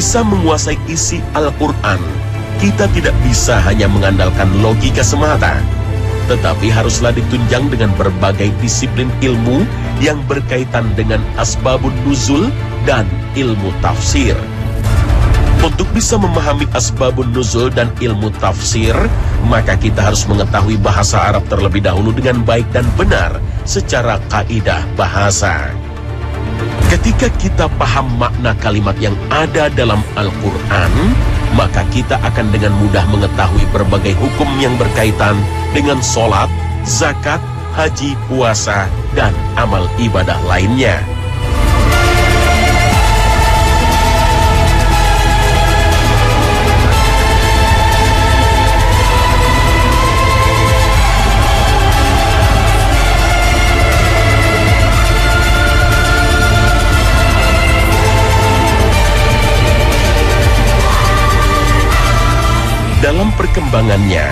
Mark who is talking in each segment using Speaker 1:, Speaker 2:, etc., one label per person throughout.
Speaker 1: bisa menguasai isi Al-Quran, kita tidak bisa hanya mengandalkan logika semata, tetapi haruslah ditunjang dengan berbagai disiplin ilmu yang berkaitan dengan asbabun nuzul dan ilmu tafsir. Untuk bisa memahami asbabun nuzul dan ilmu tafsir, maka kita harus mengetahui bahasa Arab terlebih dahulu dengan baik dan benar secara kaidah bahasa. Ketika kita paham makna kalimat yang ada dalam Al-Quran, maka kita akan dengan mudah mengetahui berbagai hukum yang berkaitan dengan sholat, zakat, haji, puasa, dan amal ibadah lainnya. Dalam perkembangannya,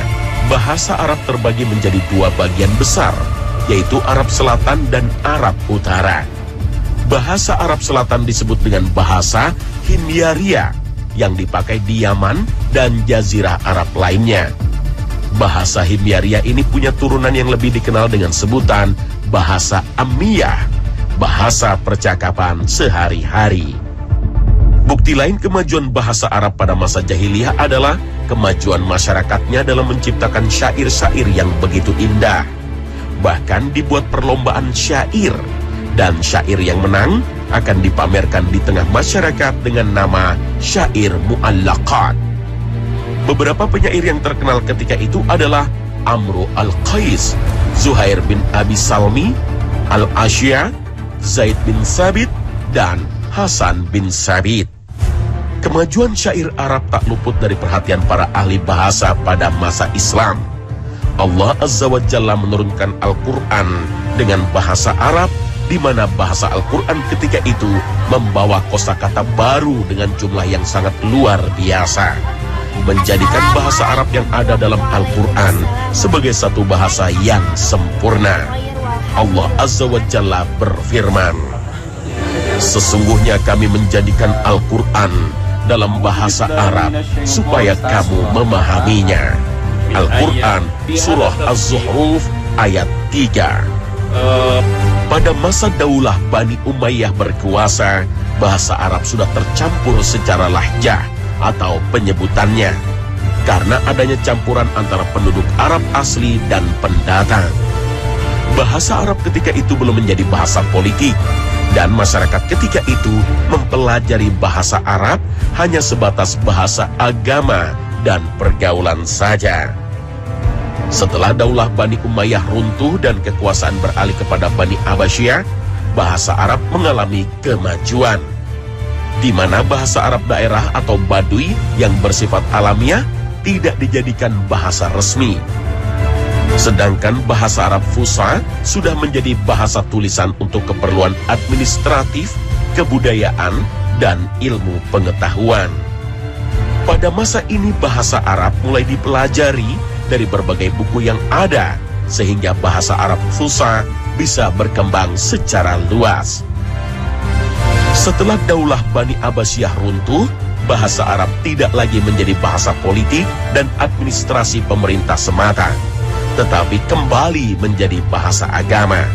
Speaker 1: bahasa Arab terbagi menjadi dua bagian besar, yaitu Arab Selatan dan Arab Utara. Bahasa Arab Selatan disebut dengan bahasa Himyariya yang dipakai di Yaman dan Jazirah Arab lainnya. Bahasa Himyariya ini punya turunan yang lebih dikenal dengan sebutan bahasa Ammiyah, bahasa percakapan sehari-hari. Bukti lain kemajuan bahasa Arab pada masa jahiliyah adalah kemajuan masyarakatnya dalam menciptakan syair-syair yang begitu indah. Bahkan dibuat perlombaan syair, dan syair yang menang akan dipamerkan di tengah masyarakat dengan nama syair mu'allaqat. Beberapa penyair yang terkenal ketika itu adalah Amru al-Qais, Zuhair bin Abi Salmi, Al-Asya, Zaid bin Sabit, dan Hasan bin Sabit. Kemajuan syair Arab tak luput dari perhatian para ahli bahasa pada masa Islam. Allah Azza wa Jalla menurunkan Al-Quran dengan bahasa Arab, di mana bahasa Al-Quran ketika itu membawa kosakata baru dengan jumlah yang sangat luar biasa, menjadikan bahasa Arab yang ada dalam Al-Quran sebagai satu bahasa yang sempurna. Allah Azza wa Jalla berfirman, "Sesungguhnya kami menjadikan Al-Quran dalam bahasa Arab supaya kamu memahaminya." Al-Quran Surah Az-Zuhruf ayat 3. Pada masa Daulah Bani Umayyah berkuasa, bahasa Arab sudah tercampur secara lahjah atau penyebutannya, karena adanya campuran antara penduduk Arab asli dan pendatang. Bahasa Arab ketika itu belum menjadi bahasa politik, dan masyarakat ketika itu mempelajari bahasa Arab hanya sebatas bahasa agama dan pergaulan saja. Setelah Daulah Bani Umayyah runtuh dan kekuasaan beralih kepada Bani Abbasiyah, bahasa Arab mengalami kemajuan, di mana bahasa Arab daerah atau Baduy yang bersifat alamiah tidak dijadikan bahasa resmi. Sedangkan bahasa Arab Fusha sudah menjadi bahasa tulisan untuk keperluan administratif, kebudayaan, dan ilmu pengetahuan. Pada masa ini bahasa Arab mulai dipelajari dari berbagai buku yang ada, sehingga bahasa Arab Fusha bisa berkembang secara luas. Setelah Daulah Bani Abbasiyah runtuh, bahasa Arab tidak lagi menjadi bahasa politik dan administrasi pemerintah semata, tetapi kembali menjadi bahasa agama.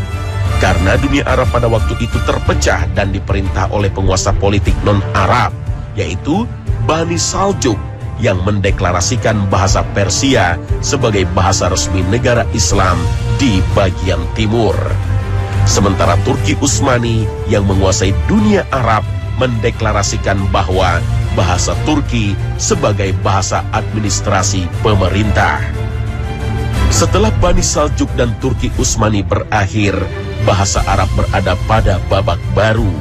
Speaker 1: Karena dunia Arab pada waktu itu terpecah dan diperintah oleh penguasa politik non-Arab, yaitu Bani Saljuk, yang mendeklarasikan bahasa Persia sebagai bahasa resmi negara Islam di bagian timur. Sementara Turki Utsmani yang menguasai dunia Arab mendeklarasikan bahwa bahasa Turki sebagai bahasa administrasi pemerintah. Setelah Bani Saljuk dan Turki Utsmani berakhir, bahasa Arab berada pada babak baru,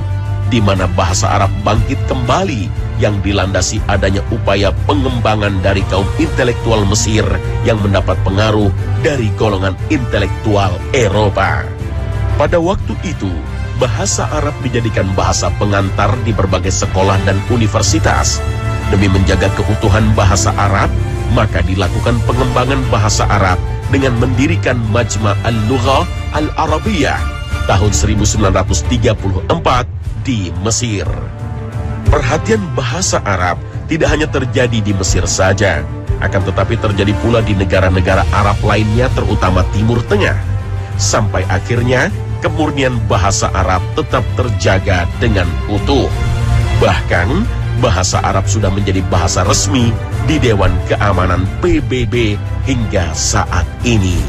Speaker 1: di mana bahasa Arab bangkit kembali yang dilandasi adanya upaya pengembangan dari kaum intelektual Mesir yang mendapat pengaruh dari golongan intelektual Eropa. Pada waktu itu, bahasa Arab dijadikan bahasa pengantar di berbagai sekolah dan universitas. Demi menjaga keutuhan bahasa Arab, maka dilakukan pengembangan bahasa Arab dengan mendirikan Majma' Al-Lughah Al-Arabiyah tahun 1934 di Mesir. Perhatian bahasa Arab tidak hanya terjadi di Mesir saja, akan tetapi terjadi pula di negara-negara Arab lainnya, terutama Timur Tengah. Sampai akhirnya kemurnian bahasa Arab tetap terjaga dengan utuh. Bahkan bahasa Arab sudah menjadi bahasa resmi di Dewan Keamanan PBB hingga saat ini.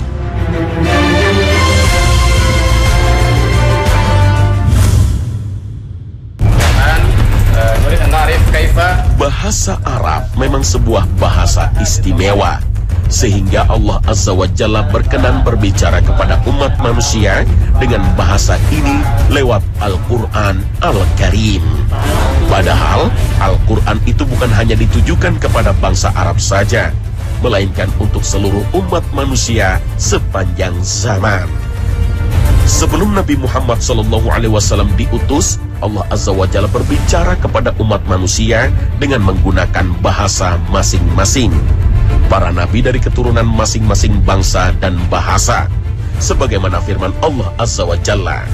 Speaker 1: Bahasa Arab memang sebuah bahasa istimewa, sehingga Allah Azza wa Jalla berkenan berbicara kepada umat manusia dengan bahasa ini lewat Al-Quran Al-Karim. Padahal Al-Quran itu bukan hanya ditujukan kepada bangsa Arab saja, melainkan untuk seluruh umat manusia sepanjang zaman. Sebelum Nabi Muhammad SAW diutus, Allah Azza wa Jalla berbicara kepada umat manusia dengan menggunakan bahasa masing-masing. Para nabi dari keturunan masing-masing bangsa dan bahasa. Sebagaimana firman Allah Azza wa Jalla,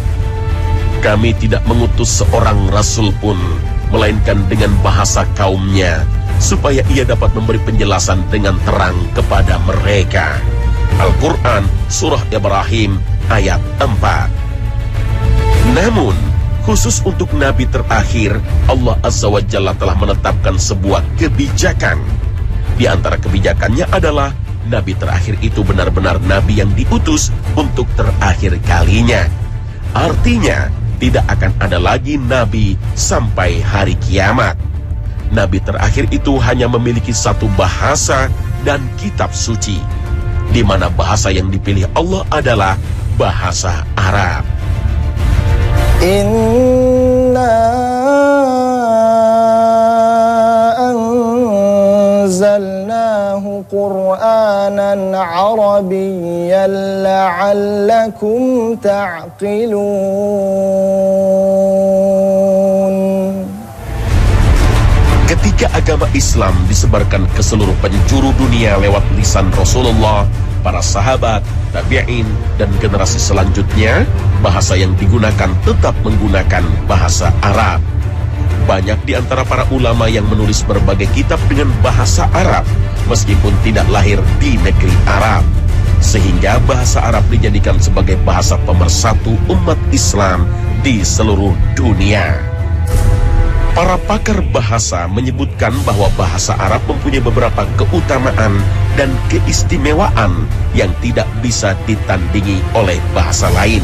Speaker 1: "Kami tidak mengutus seorang rasul pun, melainkan dengan bahasa kaumnya, supaya ia dapat memberi penjelasan dengan terang kepada mereka." Al-Quran Surah Ibrahim ayat 4. Namun, khusus untuk Nabi terakhir, Allah Azza wa Jalla telah menetapkan sebuah kebijakan. Di antara kebijakannya adalah Nabi terakhir itu benar-benar Nabi yang diutus untuk terakhir kalinya. Artinya, tidak akan ada lagi Nabi sampai hari kiamat. Nabi terakhir itu hanya memiliki satu bahasa dan kitab suci, di mana bahasa yang dipilih Allah adalah bahasa Arab.
Speaker 2: Inna anzalnahu Qur'anan Arabiyyan la'allakum ta'qilun.
Speaker 1: Ketika agama Islam disebarkan ke seluruh penjuru dunia lewat lisan Rasulullah, para sahabat, tabi'in, dan generasi selanjutnya, bahasa yang digunakan tetap menggunakan bahasa Arab. Banyak di antara para ulama yang menulis berbagai kitab dengan bahasa Arab, meskipun tidak lahir di negeri Arab, sehingga bahasa Arab dijadikan sebagai bahasa pemersatu umat Islam di seluruh dunia. Para pakar bahasa menyebutkan bahwa bahasa Arab mempunyai beberapa keutamaan dan keistimewaan yang tidak bisa ditandingi oleh bahasa lain.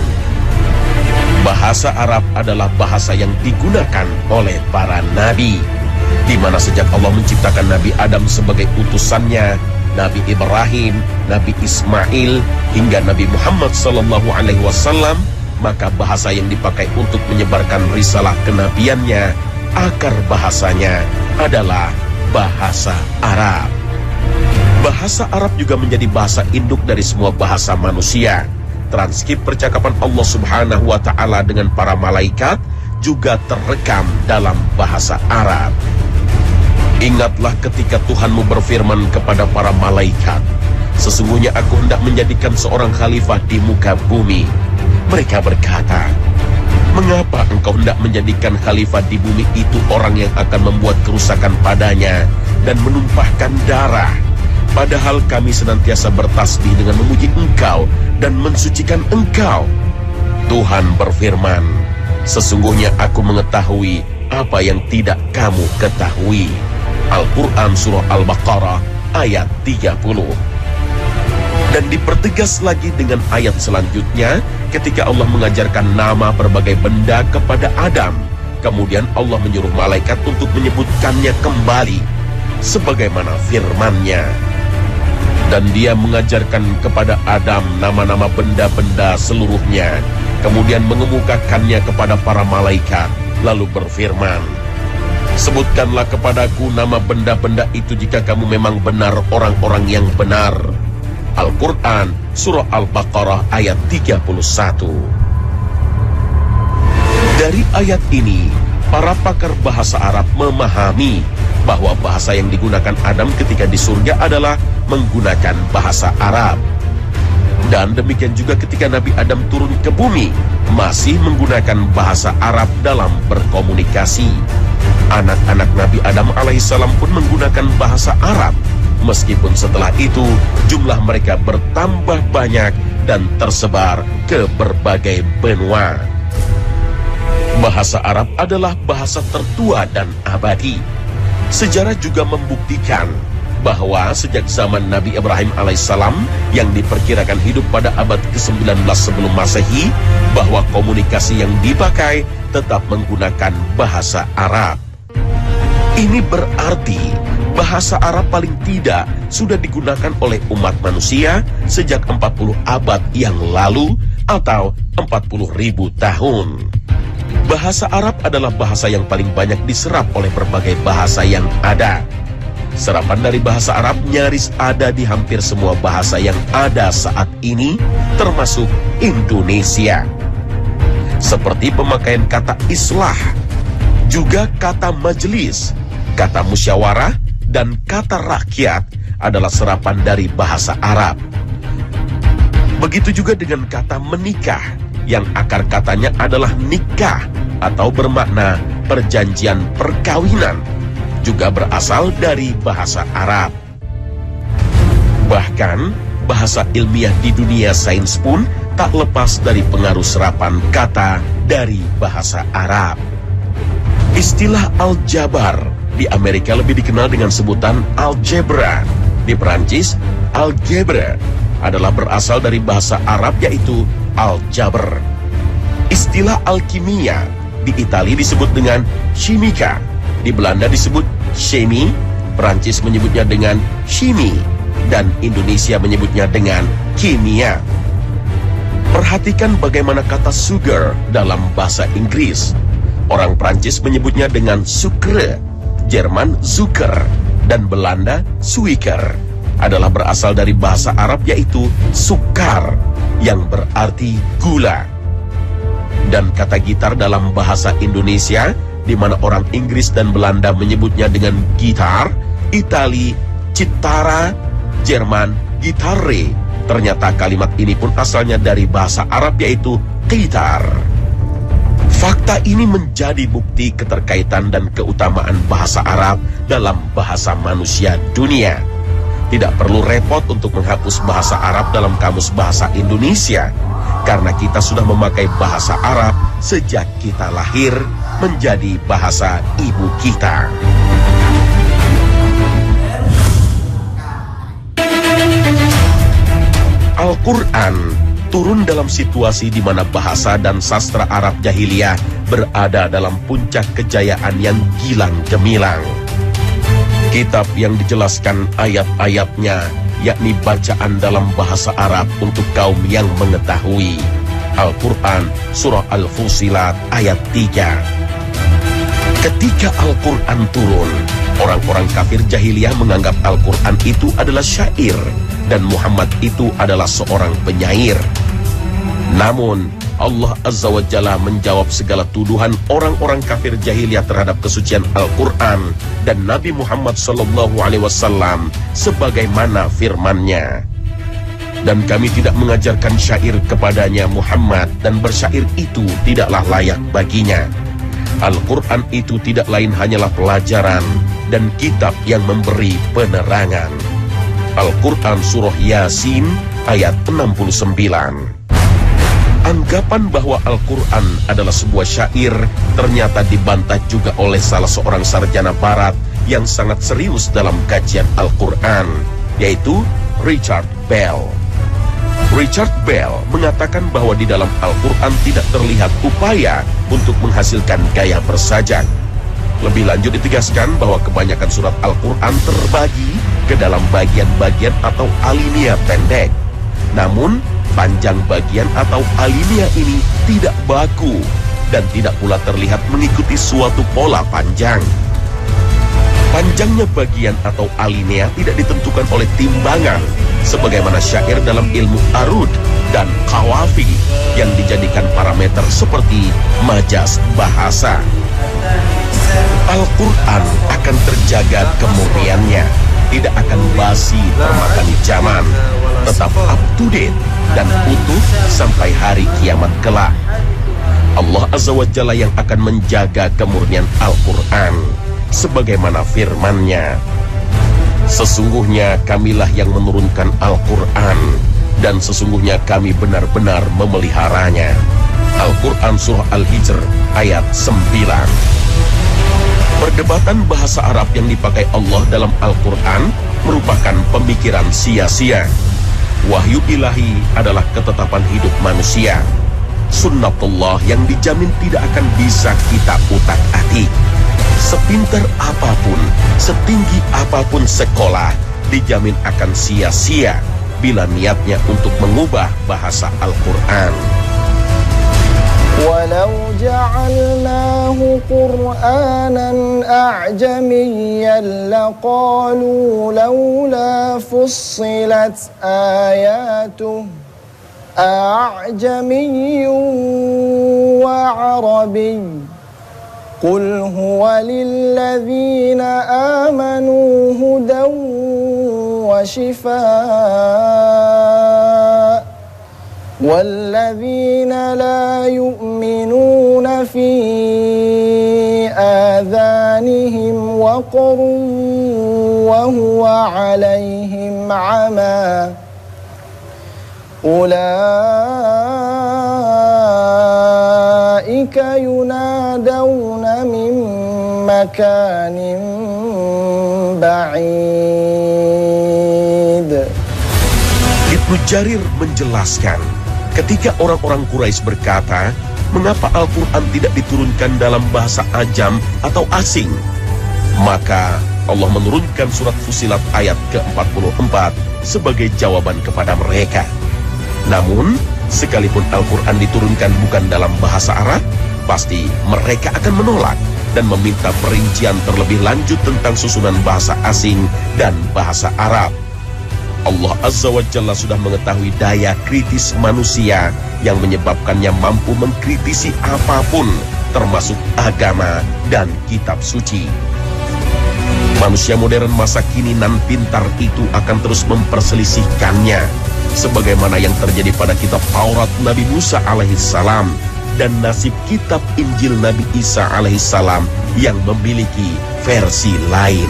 Speaker 1: Bahasa Arab adalah bahasa yang digunakan oleh para nabi, di mana sejak Allah menciptakan Nabi Adam sebagai utusannya, Nabi Ibrahim, Nabi Ismail, hingga Nabi Muhammad SAW, maka bahasa yang dipakai untuk menyebarkan risalah kenabiannya, akar bahasanya adalah bahasa Arab. Bahasa Arab juga menjadi bahasa induk dari semua bahasa manusia. Transkrip percakapan Allah Subhanahu wa Ta'ala dengan para malaikat juga terekam dalam bahasa Arab. Ingatlah ketika Tuhanmu berfirman kepada para malaikat, "Sesungguhnya aku hendak menjadikan seorang khalifah di muka bumi." Mereka berkata, "Mengapa engkau hendak menjadikan khalifah di bumi itu orang yang akan membuat kerusakan padanya dan menumpahkan darah? Padahal kami senantiasa bertasbih dengan memuji engkau dan mensucikan engkau." Tuhan berfirman, "Sesungguhnya aku mengetahui apa yang tidak kamu ketahui." Al-Quran Surah Al-Baqarah ayat 30. Dan dipertegas lagi dengan ayat selanjutnya ketika Allah mengajarkan nama berbagai benda kepada Adam. Kemudian Allah menyuruh malaikat untuk menyebutkannya kembali, sebagaimana firman-Nya. Dan dia mengajarkan kepada Adam nama-nama benda-benda seluruhnya, kemudian mengemukakannya kepada para malaikat, lalu berfirman, "Sebutkanlah kepadaku nama benda-benda itu jika kamu memang benar orang-orang yang benar." Al-Quran Surah Al-Baqarah ayat 31. Dari ayat ini, para pakar bahasa Arab memahami bahwa bahasa yang digunakan Adam ketika di surga adalah menggunakan bahasa Arab. Dan demikian juga ketika Nabi Adam turun ke bumi, masih menggunakan bahasa Arab dalam berkomunikasi. Anak-anak Nabi Adam alaihissalam pun menggunakan bahasa Arab. Meskipun setelah itu jumlah mereka bertambah banyak dan tersebar ke berbagai benua. Bahasa Arab adalah bahasa tertua dan abadi. Sejarah juga membuktikan bahwa sejak zaman Nabi Ibrahim alaihissalam yang diperkirakan hidup pada abad ke-19 sebelum Masehi, bahwa komunikasi yang dipakai tetap menggunakan bahasa Arab. Ini berarti bahasa Arab paling tidak sudah digunakan oleh umat manusia sejak 40 abad yang lalu atau 40.000 tahun. Bahasa Arab adalah bahasa yang paling banyak diserap oleh berbagai bahasa yang ada. Serapan dari bahasa Arab nyaris ada di hampir semua bahasa yang ada saat ini, termasuk Indonesia. Seperti pemakaian kata islah, juga kata majelis, kata musyawarah, dan kata rakyat adalah serapan dari bahasa Arab. Begitu juga dengan kata menikah, yang akar katanya adalah nikah atau bermakna perjanjian perkawinan, juga berasal dari bahasa Arab. Bahkan, bahasa ilmiah di dunia sains pun tak lepas dari pengaruh serapan kata dari bahasa Arab. Istilah aljabar di Amerika lebih dikenal dengan sebutan algebra. Di Perancis, algebra adalah berasal dari bahasa Arab yaitu aljabar. Istilah alkimia di Italia disebut dengan chimica. Di Belanda disebut chemie, Perancis menyebutnya dengan chimie, dan Indonesia menyebutnya dengan kimia. Perhatikan bagaimana kata sugar dalam bahasa Inggris. Orang Perancis menyebutnya dengan sucre, Jerman Zucker, dan Belanda Suiker. Adalah berasal dari bahasa Arab yaitu sukar, yang berarti gula. Dan kata gitar dalam bahasa Indonesia, di mana orang Inggris dan Belanda menyebutnya dengan gitar, Itali citara, Jerman gitarre. Ternyata kalimat ini pun asalnya dari bahasa Arab yaitu gitar. Fakta ini menjadi bukti keterkaitan dan keutamaan bahasa Arab dalam bahasa manusia dunia. Tidak perlu repot untuk menghapus bahasa Arab dalam kamus bahasa Indonesia, karena kita sudah memakai bahasa Arab sejak kita lahir menjadi bahasa ibu kita. Al-Quran turun dalam situasi di mana bahasa dan sastra Arab jahiliyah berada dalam puncak kejayaan yang gilang gemilang. Kitab yang dijelaskan ayat-ayatnya, yakni bacaan dalam bahasa Arab untuk kaum yang mengetahui. Al-Quran Surah Al-Fusilat ayat 3. Ketika Al-Quran turun, orang-orang kafir jahiliyah menganggap Al-Quran itu adalah syair dan Muhammad itu adalah seorang penyair. Namun, Allah Azza wa Jalla menjawab segala tuduhan orang-orang kafir jahiliyah terhadap kesucian Al-Quran dan Nabi Muhammad SAW sebagaimana firman-Nya. Dan kami tidak mengajarkan syair kepadanya Muhammad, dan bersyair itu tidaklah layak baginya. Al-Quran itu tidak lain hanyalah pelajaran dan kitab yang memberi penerangan. Al-Quran Surah Yasin ayat 69. Anggapan bahwa Al-Quran adalah sebuah syair ternyata dibantah juga oleh salah seorang sarjana barat yang sangat serius dalam kajian Al-Quran, yaitu Richard Bell. Richard Bell mengatakan bahwa di dalam Al-Quran tidak terlihat upaya untuk menghasilkan gaya bersajak. Lebih lanjut ditegaskan bahwa kebanyakan surat Al-Quran terbagi ke dalam bagian-bagian atau alinea pendek. Namun, panjang bagian atau alinea ini tidak baku dan tidak pula terlihat mengikuti suatu pola panjang. Panjangnya bagian atau alinea tidak ditentukan oleh timbangan, sebagaimana syair dalam ilmu arud dan qawafi yang dijadikan parameter seperti majas bahasa. Al-Quran akan terjaga kemurniannya, tidak akan basi termakan zaman, tetap up to date dan utuh sampai hari kiamat kelak. Allah Azza wa Jalla yang akan menjaga kemurnian Al-Quran, sebagaimana firman-Nya, sesungguhnya kamilah yang menurunkan Al-Quran, dan sesungguhnya kami benar-benar memeliharanya. Al-Quran Surah Al-Hijr ayat 9. Perdebatan bahasa Arab yang dipakai Allah dalam Al-Quran merupakan pemikiran sia-sia. Wahyu ilahi adalah ketetapan hidup manusia, sunnatullah yang dijamin tidak akan bisa kita utak-atik. Sepintar apapun, setinggi apapun sekolah, dijamin akan sia-sia bila niatnya untuk mengubah bahasa Al-Quran.
Speaker 2: ولو جعلناه قرآنا أعجميا لقالوا لولا فصلت آياته أعجمي وعربي قل هو للذين آمنوا هدى وشفاء والذين لا يؤمنون في آذانهم وقر وهو عليهم عمى أولئك ينادون من مكان بعيد.
Speaker 1: Ibnu Jarir menjelaskan, ketika orang-orang Quraisy berkata, mengapa Al-Quran tidak diturunkan dalam bahasa ajam atau asing? Maka Allah menurunkan surat Fussilat ayat ke-44 sebagai jawaban kepada mereka. Namun, sekalipun Al-Quran diturunkan bukan dalam bahasa Arab, pasti mereka akan menolak dan meminta perincian terlebih lanjut tentang susunan bahasa asing dan bahasa Arab. Allah Azza wa Jalla sudah mengetahui daya kritis manusia yang menyebabkannya mampu mengkritisi apapun, termasuk agama dan kitab suci. Manusia modern masa kini nan pintar itu akan terus memperselisihkannya, sebagaimana yang terjadi pada kitab Taurat Nabi Musa alaihissalam dan nasib kitab Injil Nabi Isa alaihissalam yang memiliki versi lain.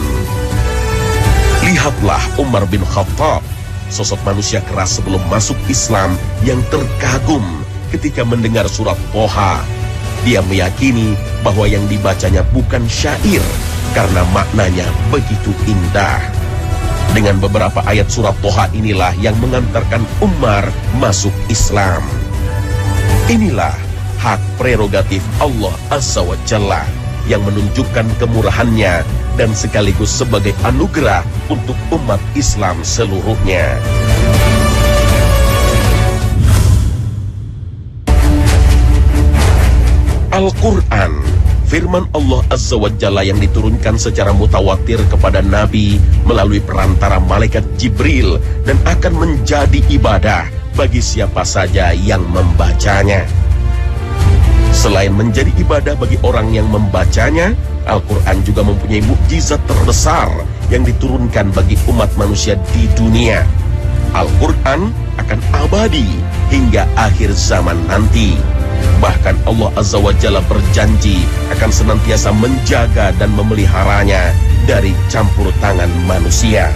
Speaker 1: Lihatlah Umar bin Khattab, sosok manusia keras sebelum masuk Islam yang terkagum ketika mendengar surat Toha. Dia meyakini bahwa yang dibacanya bukan syair karena maknanya begitu indah. Dengan beberapa ayat surat Toha inilah yang mengantarkan Umar masuk Islam. Inilah hak prerogatif Allah Azza wa Jalla yang menunjukkan kemurahannya dan sekaligus sebagai anugerah untuk umat Islam seluruhnya. Al-Quran, firman Allah Azza wa Jalla yang diturunkan secara mutawatir kepada Nabi melalui perantara malaikat Jibril dan akan menjadi ibadah bagi siapa saja yang membacanya. Selain menjadi ibadah bagi orang yang membacanya, Al-Quran juga mempunyai mukjizat terbesar yang diturunkan bagi umat manusia di dunia. Al-Quran akan abadi hingga akhir zaman nanti. Bahkan Allah Azza wa Jalla berjanji akan senantiasa menjaga dan memeliharanya dari campur tangan manusia.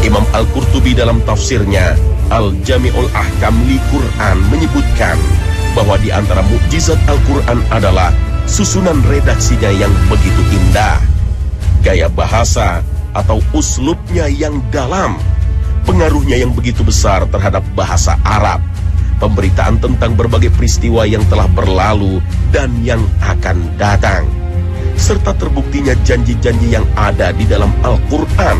Speaker 1: Imam Al-Qurtubi dalam tafsirnya Al-Jami'ul Ahkam li Quran menyebutkan bahwa di antara mukjizat Al-Quran adalah susunan redaksinya yang begitu indah, gaya bahasa atau uslubnya yang dalam, pengaruhnya yang begitu besar terhadap bahasa Arab, pemberitaan tentang berbagai peristiwa yang telah berlalu dan yang akan datang, serta terbuktinya janji-janji yang ada di dalam Al-Quran.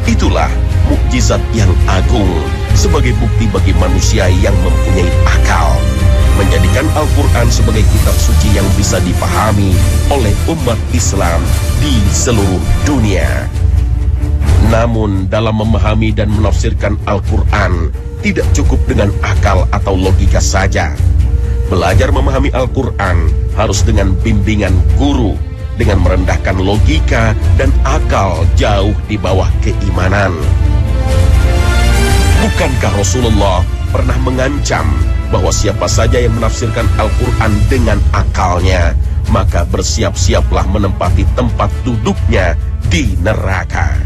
Speaker 1: Itulah mukjizat yang agung sebagai bukti bagi manusia yang mempunyai akal, menjadikan Al-Quran sebagai kitab suci yang bisa dipahami oleh umat Islam di seluruh dunia. Namun dalam memahami dan menafsirkan Al-Quran tidak cukup dengan akal atau logika saja. Belajar memahami Al-Quran harus dengan bimbingan guru, dengan merendahkan logika dan akal jauh di bawah keimanan. Bukankah Rasulullah pernah mengancam bahwa siapa saja yang menafsirkan Al-Quran dengan akalnya, maka bersiap-siaplah menempati tempat duduknya di neraka.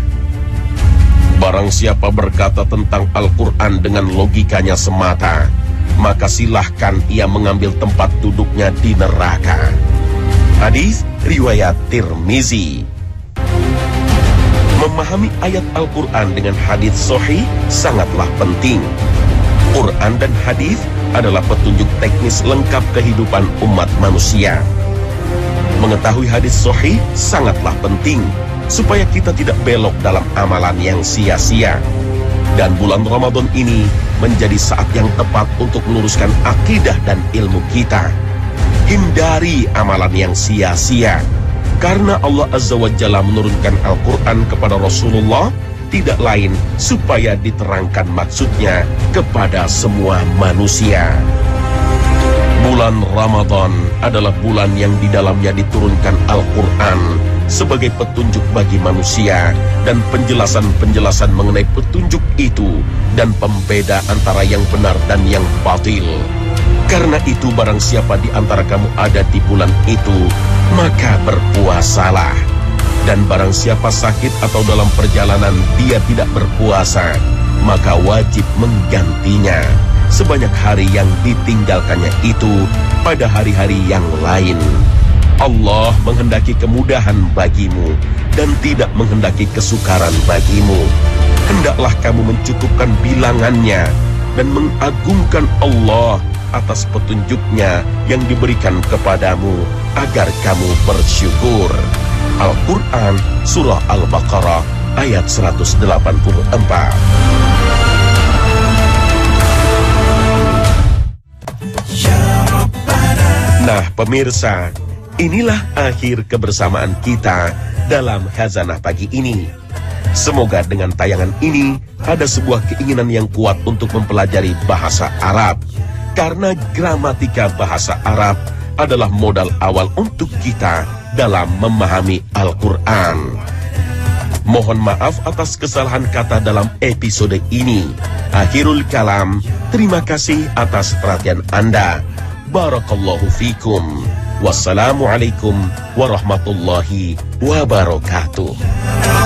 Speaker 1: Barang siapa berkata tentang Al-Quran dengan logikanya semata, maka silahkan ia mengambil tempat duduknya di neraka. Hadis riwayat Tirmizi. Memahami ayat Al-Quran dengan hadis sahih sangatlah penting. Quran dan hadis adalah petunjuk teknis lengkap kehidupan umat manusia. Mengetahui hadis sahih sangatlah penting supaya kita tidak belok dalam amalan yang sia-sia. Dan bulan Ramadan ini menjadi saat yang tepat untuk meluruskan akidah dan ilmu kita. Hindari amalan yang sia-sia, karena Allah Azza wa Jalla menurunkan Al-Quran kepada Rasulullah tidak lain supaya diterangkan maksudnya kepada semua manusia. Bulan Ramadan adalah bulan yang di dalamnya diturunkan Al-Quran sebagai petunjuk bagi manusia dan penjelasan-penjelasan mengenai petunjuk itu dan pembeda antara yang benar dan yang batil. Karena itu barang siapa di antara kamu ada di bulan itu, maka berpuasalah. Dan barang siapa sakit atau dalam perjalanan dia tidak berpuasa, maka wajib menggantinya sebanyak hari yang ditinggalkannya itu pada hari-hari yang lain. Allah menghendaki kemudahan bagimu dan tidak menghendaki kesukaran bagimu. Hendaklah kamu mencukupkan bilangannya dan mengagungkan Allah atas petunjuknya yang diberikan kepadamu agar kamu bersyukur. Al-Quran Surah Al-Baqarah ayat 184. Nah pemirsa, inilah akhir kebersamaan kita dalam Khazanah pagi ini. Semoga dengan tayangan ini ada sebuah keinginan yang kuat untuk mempelajari bahasa Arab. Karena gramatika bahasa Arab adalah modal awal untuk kita dalam memahami Al-Quran. Mohon maaf atas kesalahan kata dalam episode ini. Akhirul kalam, terima kasih atas perhatian Anda. Barakallahu fikum. Wassalamualaikum warahmatullahi wabarakatuh.